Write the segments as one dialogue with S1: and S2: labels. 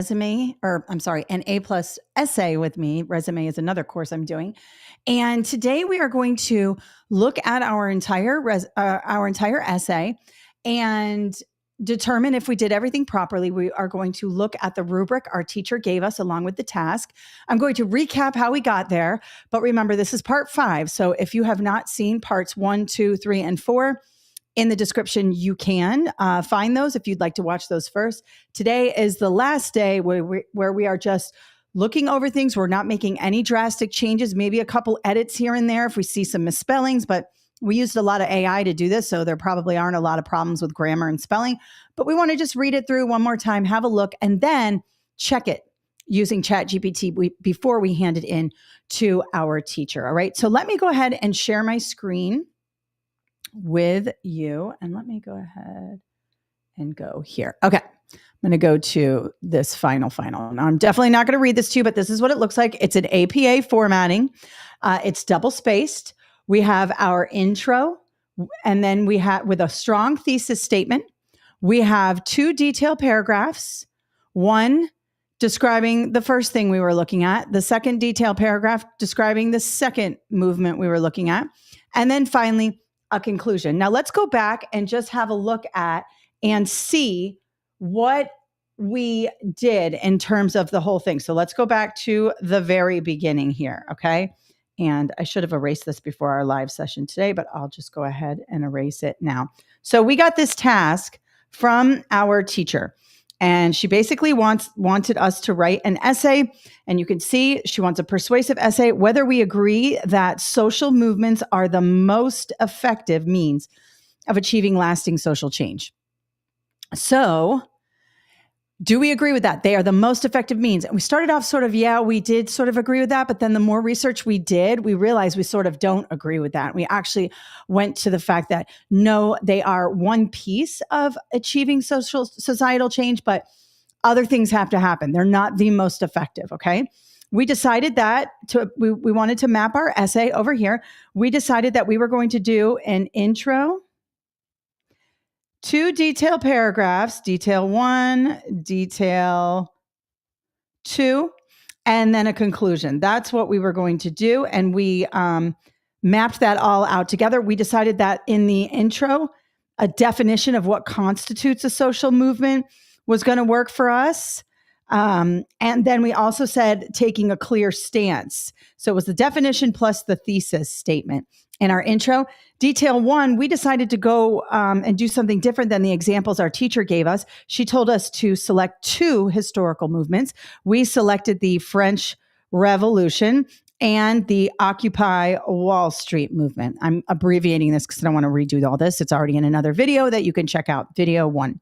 S1: resume, or I'm sorry, an A plus essay with me. Resume is another course I'm doing. And today we are going to look at our entire essay and determine if we did everything properly. We are going to look at the rubric our teacher gave us along with the task. I'm going to recap how we got there, but remember, this is part 5. So if you have not seen parts 1, 2, 3, and 4, in the description, you can find those if you'd like to watch those first. Today is the last day where we are just looking over things. We're not making any drastic changes, maybe a couple edits here and there if we see some misspellings, but we used a lot of AI to do this, so there probably aren't a lot of problems with grammar and spelling. But we want to just read it through one more time, have a look, and then check it using ChatGPT before we hand it in to our teacher. All right, so let me go ahead and share my screen with you. And let me go ahead and go here. Okay. I'm going to go to this final. Now, I'm definitely not going to read this to you, but this is what it looks like. It's an APA formatting. It's double spaced. We have our intro, and then we have with a strong thesis statement. We have 2 detailed paragraphs, one describing the first thing we were looking at, the second detailed paragraph describing the second movement we were looking at, and then finally, a conclusion. Now let's go back and just have a look at and see what we did in terms of the whole thing. So let's go back to the very beginning here, okay? And I should have erased this before our live session today, but I'll just go ahead and erase it now. So we got this task from our teacher, and she basically wanted us to write an essay. And you can see she wants a persuasive essay, whether we agree that social movements are the most effective means of achieving lasting social change. So do we agree with that? They are the most effective means. And we started off sort of, yeah, we did sort of agree with that. But then the more research we did, we realized we sort of don't agree with that. We actually went to the fact that no, they are one piece of achieving societal change, but other things have to happen. They're not the most effective. Okay. We decided that we wanted to map our essay over here. We decided that we were going to do an intro, 2 detailed paragraphs, detail 1, detail 2, and then a conclusion. That's what we were going to do. And we mapped that all out together. We decided that in the intro, a definition of what constitutes a social movement was going to work for us. And then we also said taking a clear stance. So it was the definition plus the thesis statement. In our intro, detail 1, we decided to go and do something different than the examples our teacher gave us. She told us to select 2 historical movements. We selected the French Revolution and the Occupy Wall Street movement. I'm abbreviating this because I don't want to redo all this. It's already in another video that you can check out, video 1.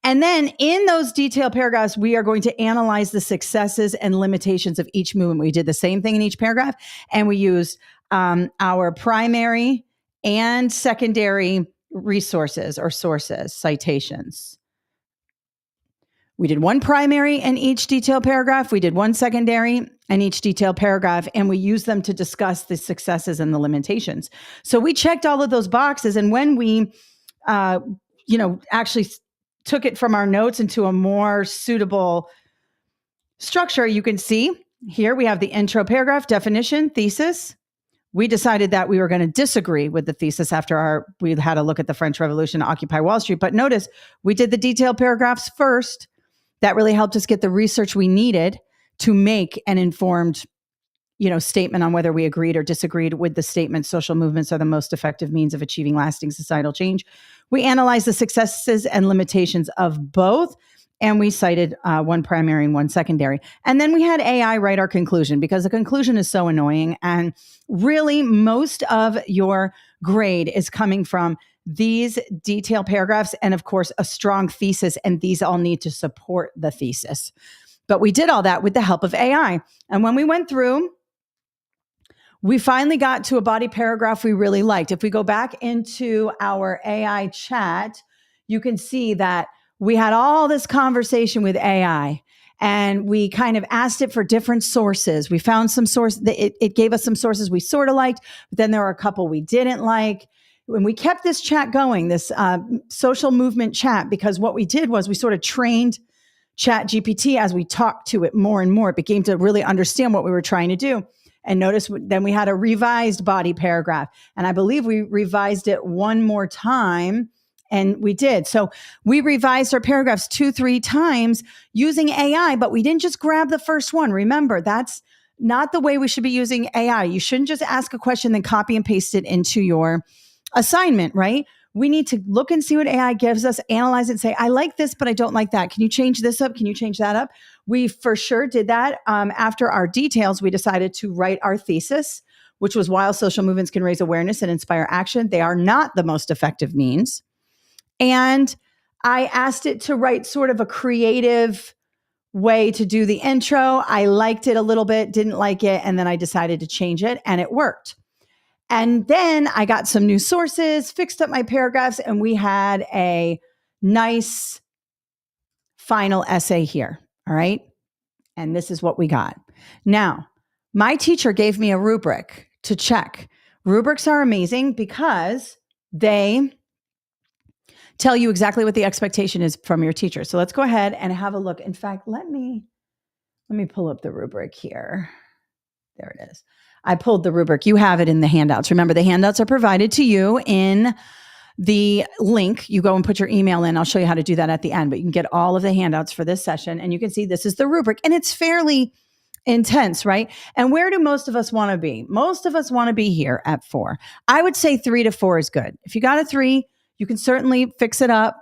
S1: And then in those detailed paragraphs, we are going to analyze the successes and limitations of each movement. We did the same thing in each paragraph, and we used our primary and secondary resources or sources, citations. We did 1 primary in each detailed paragraph. We did 1 secondary in each detailed paragraph, and we used them to discuss the successes and the limitations. So we checked all of those boxes, and when we, actually took it from our notes into a more suitable structure, you can see here we have the intro paragraph, definition, thesis. We decided that we were going to disagree with the thesis after we had a look at the French Revolution, Occupy Wall Street. But notice we did the detailed paragraphs first. That really helped us get the research we needed to make an informed, statement on whether we agreed or disagreed with the statement, social movements are the most effective means of achieving lasting societal change. We analyzed the successes and limitations of both, and we cited 1 primary and 1 secondary. And then we had AI write our conclusion because the conclusion is so annoying. And really, most of your grade is coming from these detailed paragraphs and, of course, a strong thesis. And these all need to support the thesis. But we did all that with the help of AI. And when we went through, we finally got to a body paragraph we really liked. If we go back into our AI chat, you can see that we had all this conversation with AI, and we kind of asked it for different sources. We found some sources. It gave us some sources we sort of liked, but then there were a couple we didn't like. And we kept this chat going, this social movement chat, because what we did was we sort of trained Chat GPT, as we talked to it more and more, it began to really understand what we were trying to do. And notice then we had a revised body paragraph. And I believe we revised it one more time. And we did. So we revised our paragraphs 2-3 times using AI, but we didn't just grab the first one. Remember, that's not the way we should be using AI. You shouldn't just ask a question, then copy and paste it into your assignment, right? We need to look and see what AI gives us, analyze it, and say, I like this, but I don't like that. Can you change this up? Can you change that up? We for sure did that. After our details, we decided to write our thesis, which was while social movements can raise awareness and inspire action, they are not the most effective means. And I asked it to write sort of a creative way to do the intro. I liked it a little bit, didn't like it, and then I decided to change it, and it worked. And then I got some new sources, fixed up my paragraphs, and we had a nice final essay here. All right. And this is what we got. Now, my teacher gave me a rubric to check. Rubrics are amazing because they tell you exactly what the expectation is from your teacher. So let's go ahead and have a look. In fact, let me pull up the rubric here. There it is. I pulled the rubric. You have it in the handouts. Remember, the handouts are provided to you in the link. You go and put your email in. I'll show you how to do that at the end, but you can get all of the handouts for this session. And you can see this is the rubric, and it's fairly intense, right? And where do most of us want to be? Most of us want to be here at 4. I would say 3 to 4 is good. If you got a 3, you can certainly fix it up,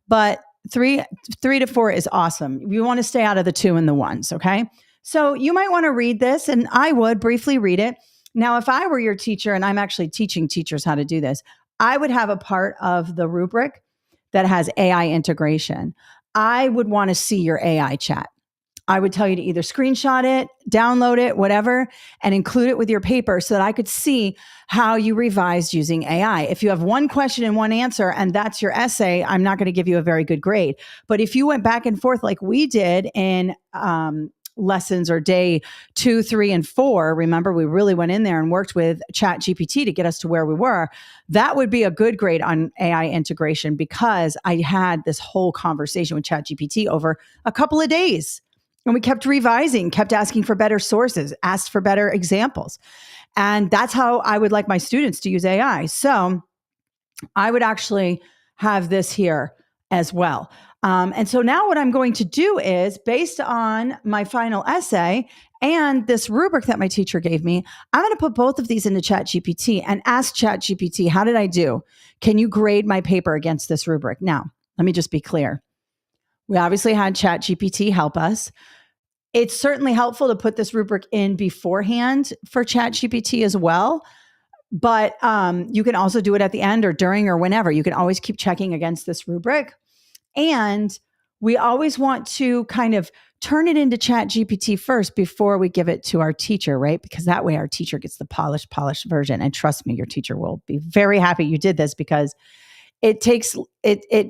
S1: but 3 to 4 is awesome. You want to stay out of the 2 and the 1s, okay? So you might want to read this, and I would briefly read it. Now, if I were your teacher, and I'm actually teaching teachers how to do this, I would have a part of the rubric that has AI integration. I would want to see your AI chat. I would tell you to either screenshot it, download it, whatever, and include it with your paper so that I could see how you revised using AI. If you have one question and one answer and that's your essay, I'm not going to give you a very good grade. But if you went back and forth like we did in lessons or day 2, 3, and 4, remember, we really went in there and worked with Chat GPT to get us to where we were. That would be a good grade on AI integration because I had this whole conversation with Chat GPT over a couple of days. And we kept revising, kept asking for better sources, asked for better examples. And that's how I would like my students to use AI. So I would actually have this here as well. And so now what I'm going to do is, based on my final essay and this rubric that my teacher gave me, I'm going to put both of these into ChatGPT and ask ChatGPT, how did I do? Can you grade my paper against this rubric? Now, let me just be clear. We obviously had ChatGPT help us. It's certainly helpful to put this rubric in beforehand for ChatGPT as well. But you can also do it at the end or during or whenever. You can always keep checking against this rubric. And we always want to kind of turn it into ChatGPT first before we give it to our teacher, right? Because that way our teacher gets the polished version. And trust me, your teacher will be very happy you did this because it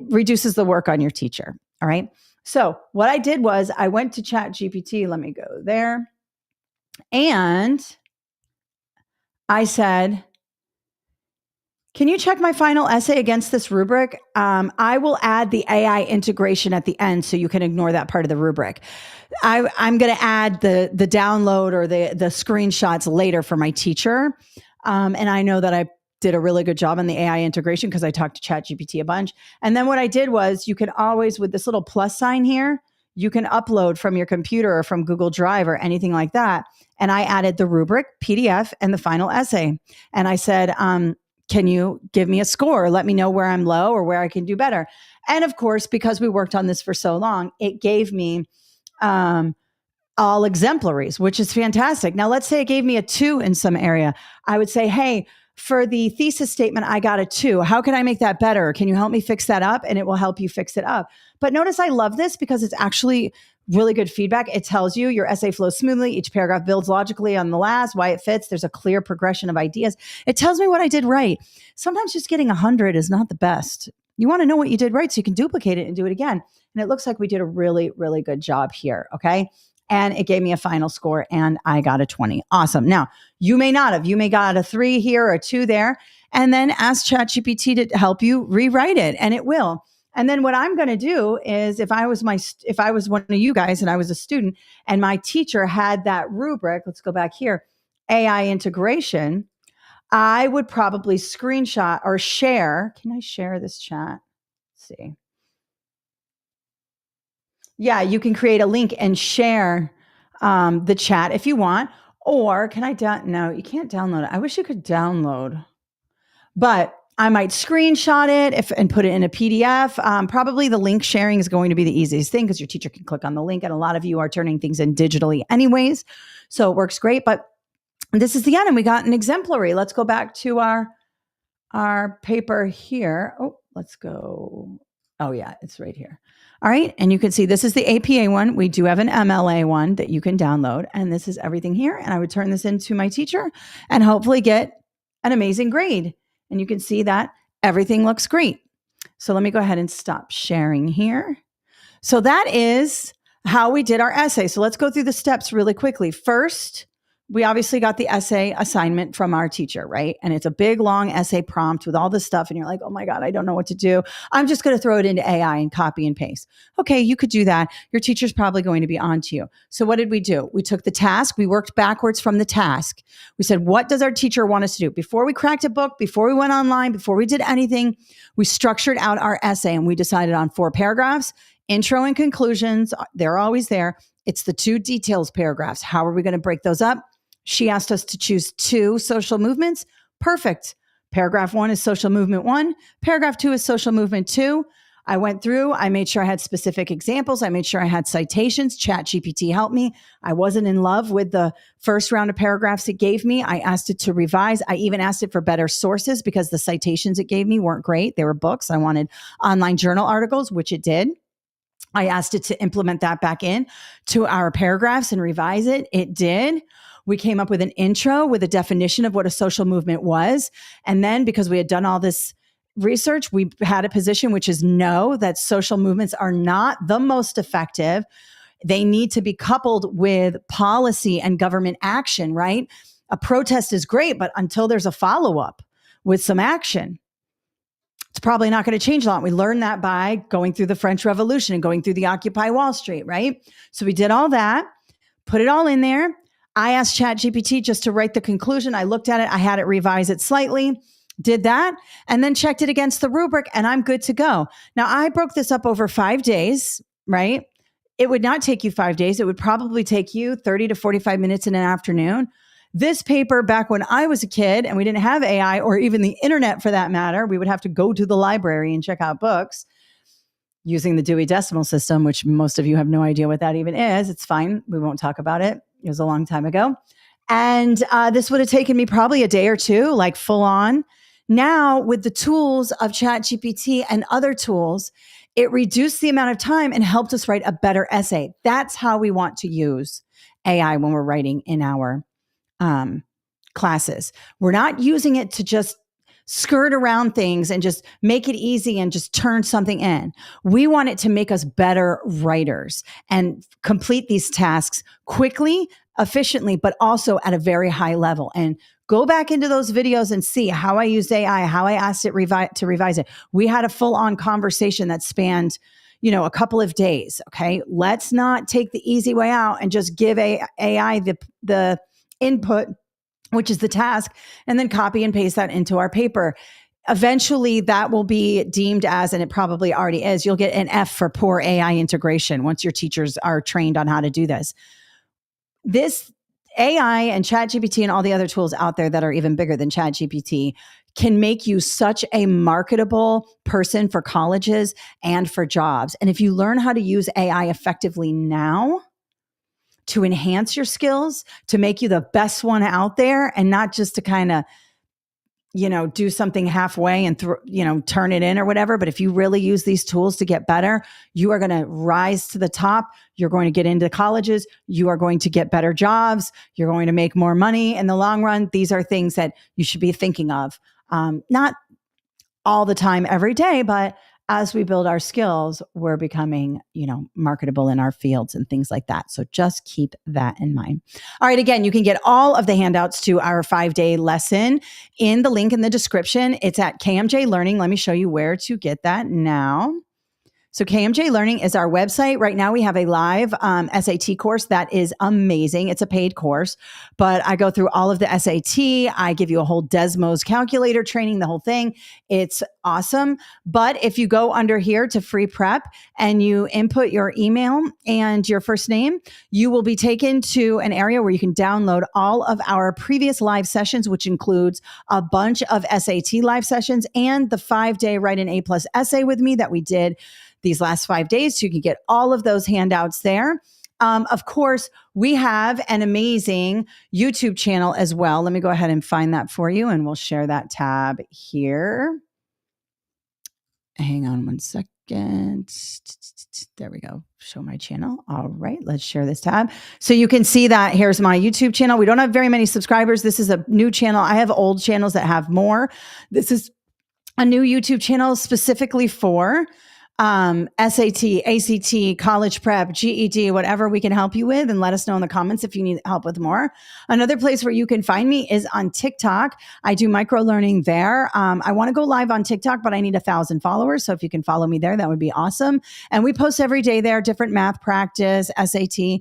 S1: reduces the work on your teacher. All right. So what I did was I went to ChatGPT. Let me go there. And I said, can you check my final essay against this rubric? I will add the AI integration at the end, so you can ignore that part of the rubric. I'm going to add the download or the screenshots later for my teacher. And I know that I did a really good job on the AI integration because I talked to ChatGPT a bunch. And then what I did was, you can always, with this little plus sign here, you can upload from your computer or from Google Drive or anything like that. And I added the rubric, PDF, and the final essay. And I said, can you give me a score? Let me know where I'm low or where I can do better. And of course, because we worked on this for so long, it gave me all exemplaries, which is fantastic. Now, let's say it gave me a 2 in some area. I would say, hey, for the thesis statement, I got a 2. How can I make that better? Can you help me fix that up? And it will help you fix it up. But notice I love this because it's actually really good feedback. It tells you your essay flows smoothly. Each paragraph builds logically on the last, why it fits. There's a clear progression of ideas. It tells me what I did right. Sometimes just getting 100 is not the best. You want to know what you did right so you can duplicate it and do it again. And it looks like we did a really, really good job here. Okay. And it gave me a final score and I got a 20. Awesome. Now, you may not have. You may got a 3 here or a 2 there. And then ask ChatGPT to help you rewrite it, and it will. And then what I'm going to do is if I was one of you guys and I was a student and my teacher had that rubric, let's go back here, AI integration, I would probably screenshot or share. Can I share this chat? Let's see. Yeah, you can create a link and share the chat if you want. Or can I no, you can't download it. I wish you could download, but I might screenshot it and put it in a PDF. Probably the link sharing is going to be the easiest thing because your teacher can click on the link, and a lot of you are turning things in digitally anyways. So it works great. But this is the end, and we got an exemplary. Let's go back to our paper here. Oh, let's go. Oh yeah, it's right here. All right. And you can see this is the APA one. We do have an MLA one that you can download. And this is everything here. And I would turn this into my teacher and hopefully get an amazing grade. And you can see that everything looks great. So let me go ahead and stop sharing here. So that is how we did our essay. So let's go through the steps really quickly. First, we obviously got the essay assignment from our teacher, right? And it's a big, long essay prompt with all this stuff. And you're like, oh my God, I don't know what to do. I'm just going to throw it into AI and copy and paste. Okay, you could do that. Your teacher's probably going to be on to you. So what did we do? We took the task. We worked backwards from the task. We said, what does our teacher want us to do? Before we cracked a book, before we went online, before we did anything, we structured out our essay and we decided on 4 paragraphs, intro and conclusions. They're always there. It's the 2 details paragraphs. How are we going to break those up? She asked us to choose 2 social movements. Perfect. Paragraph 1 is social movement 1. Paragraph 2 is social movement 2. I went through, I made sure I had specific examples. I made sure I had citations. ChatGPT helped me. I wasn't in love with the first round of paragraphs it gave me. I asked it to revise. I even asked it for better sources because the citations it gave me weren't great. They were books. I wanted online journal articles, which it did. I asked it to implement that back in to our paragraphs and revise it. It did. We came up with an intro with a definition of what a social movement was. And then because we had done all this research, we had a position which is no, that social movements are not the most effective. They need to be coupled with policy and government action, right? A protest is great, but until there's a follow-up with some action, it's probably not going to change a lot. We learned that by going through the French Revolution and going through the Occupy Wall Street, right? So we did all that, put it all in there. I asked ChatGPT just to write the conclusion. I looked at it. I had it revise it slightly, did that, and then checked it against the rubric, and I'm good to go. Now, I broke this up over 5 days, right? It would not take you 5 days. It would probably take you 30 to 45 minutes in an afternoon. This paper, back when I was a kid and we didn't have AI or even the internet for that matter, we would have to go to the library and check out books using the Dewey Decimal System, which most of you have no idea what that even is. It's fine. We won't talk about it. It was a long time ago. And this would have taken me probably a day or 2, like full on. Now, with the tools of ChatGPT and other tools, it reduced the amount of time and helped us write a better essay. That's how we want to use AI when we're writing in our classes. We're not using it to just skirt around things and just make it easy and just turn something in. We want it to make us better writers and complete these tasks quickly, efficiently, but also at a very high level. And go back into those videos and see how I used AI, how I asked it to revise it. We had a full-on conversation that spanned, a couple of days. Okay. Let's not take the easy way out and just give AI the input, which is the task, and then copy and paste that into our paper. Eventually that will be deemed as, and it probably already is, you'll get an F for poor AI integration once your teachers are trained on how to do this. This AI and ChatGPT and all the other tools out there that are even bigger than ChatGPT can make you such a marketable person for colleges and for jobs. And if you learn how to use AI effectively now, to enhance your skills, to make you the best one out there, and not just to kind of, do something halfway and turn it in or whatever. But if you really use these tools to get better, you are going to rise to the top. You're going to get into colleges. You are going to get better jobs. You're going to make more money in the long run. These are things that you should be thinking of. Not all the time, every day, but as we build our skills, we're becoming, marketable in our fields and things like that. So just keep that in mind. All right. Again, you can get all of the handouts to our 5-day lesson in the link in the description. It's at KMJ Learning. Let me show you where to get that now. So KMJ Learning is our website. Right now we have a live SAT course that is amazing. It's a paid course, but I go through all of the SAT. I give you a whole Desmos calculator training, the whole thing. It's awesome. But if you go under here to free prep and you input your email and your first name, you will be taken to an area where you can download all of our previous live sessions, which includes a bunch of SAT live sessions and the 5-day Write an A+ essay with me that we did these last 5 days. So you can get all of those handouts there. Of course, we have an amazing YouTube channel as well. Let me go ahead and find that for you, and we'll share that tab here. Hang on one second. There we go. Show my channel. All right, let's share this tab. So you can see that here's my YouTube channel. We don't have very many subscribers. This is a new channel. I have old channels that have more. This is a new YouTube channel specifically for SAT, ACT, college prep, GED, whatever we can help you with, and let us know in the comments if you need help with more. Another place where you can find me is on TikTok. I do micro learning there. I want to go live on TikTok, but I need 1,000 followers. So if you can follow me there, that would be awesome. And we post every day there, different math practice, SAT,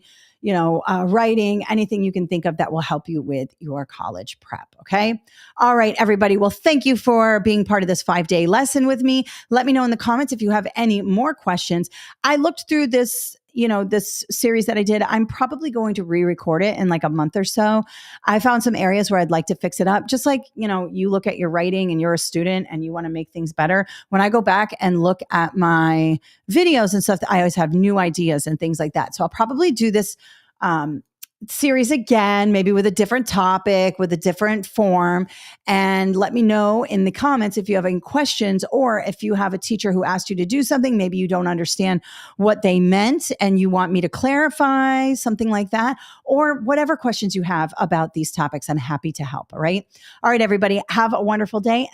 S1: writing, anything you can think of that will help you with your college prep. Okay. All right, everybody. Well, thank you for being part of this 5-day lesson with me. Let me know in the comments if you have any more questions. I looked through this, this series that I did. I'm probably going to re-record it in like a month or so. I found some areas where I'd like to fix it up. Just like, you look at your writing and you're a student and you want to make things better. When I go back and look at my videos and stuff, I always have new ideas and things like that. So I'll probably do this series again, maybe with a different topic, with a different form. And let me know in the comments if you have any questions, or if you have a teacher who asked you to do something, maybe you don't understand what they meant and you want me to clarify something like that, or whatever questions you have about these topics. I'm happy to help. All right. All right, everybody, have a wonderful day. And